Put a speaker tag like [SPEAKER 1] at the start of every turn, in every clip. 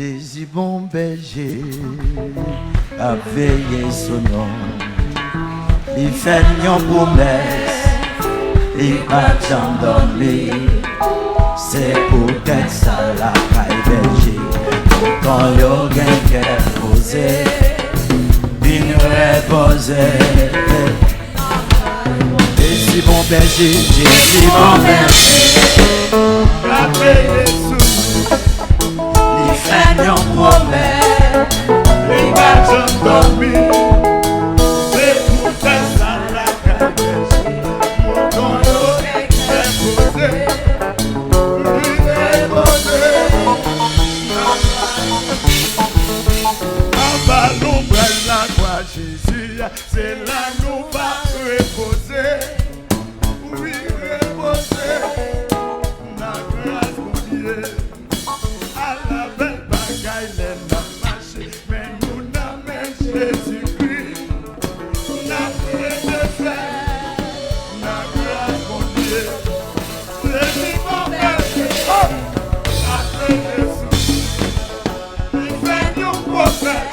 [SPEAKER 1] Jésus bon berger a veillé son nom. Il fait une promesse, il va jamais dormir. C'est peut-être ça la caille berger. Quand y'a quelqu'un posé, il reposer. Jésus bon berger, Jésus bon berger a veillé son nom. Il fait une promesse, il va jamais dormir. C'est peut-être ça la caille berger. Quand y'a quelqu'un posé, Jésus, c'est là nous va reposer. Oui, reposer. La grâce mon Dieu. À la belle bagaille, les n'a marché. Mais nous n'avons Jésus-Christ. N'a rien de faire. La grâce mon Dieu. Jésus mon berger. Après Jésus. Il fait nous prophètes.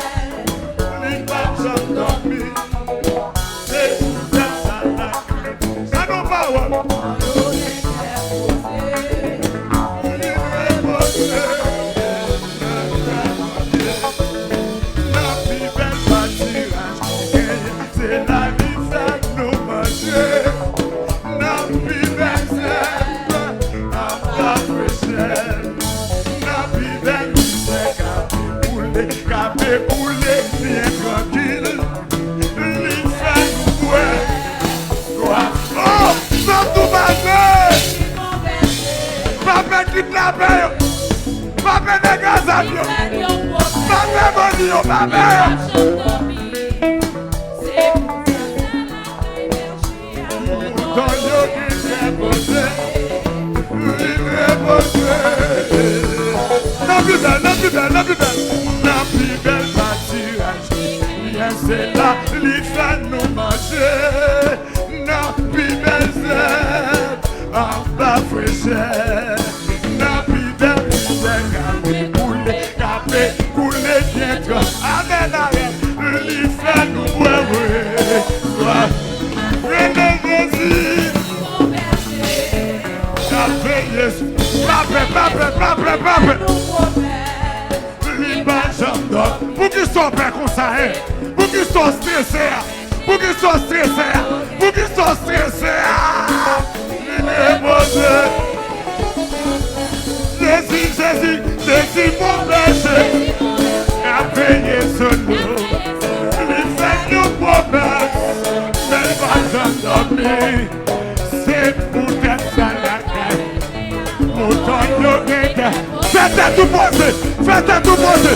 [SPEAKER 1] C'est là, les fans nous manger. N'a plus baiser, en bas fraîcheur. N'a plus baiser, café couler bien trop. Amen, amen. Les fans nous ouais. Prenez Jésus. Café Jésus. Pape. Les bâches d'or. Pour qu'ils soient prêts comme ça, hein. Pour qu'ils soient stressés, pour qu'ils soient stressés, pour qu'ils soient stressés. Jésus, mon berger, a payé son nom. Il fait nous promesses, mais pas endormir. C'est pour être ça la caille. Autant de guetter. Faites tout poser,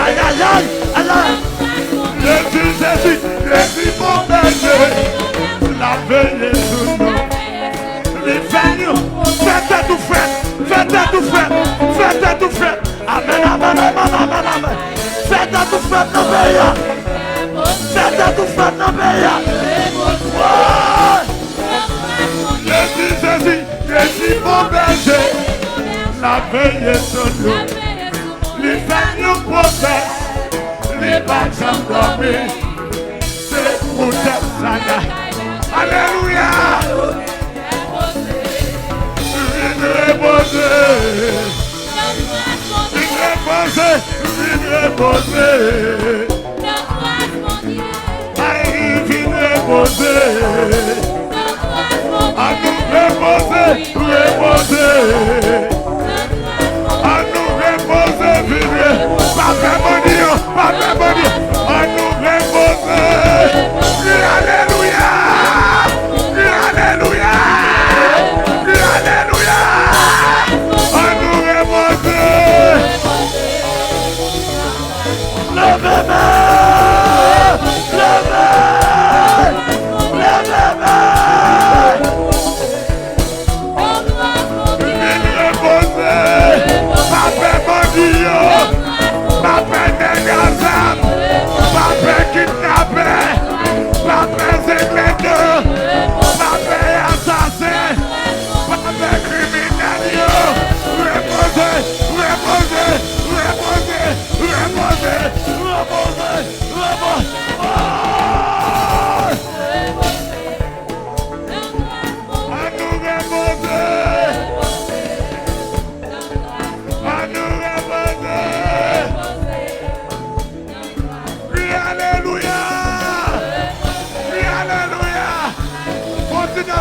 [SPEAKER 1] Aïe, aïe, aïe, aïe. Jésus, mon berger, la veille sous nous. Les feignants, faites tout fait. Amen. Faites tout fait, nos pays. Jésus, mon berger, la veille sous nous. Les feignants prophètes. Les bâches endormis, c'est pour ta saga. Alléluia. Viens reposer.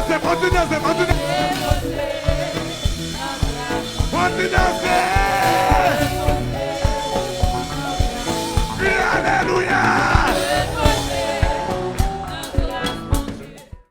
[SPEAKER 1] danser, monte danser, monte danser. Monte danser.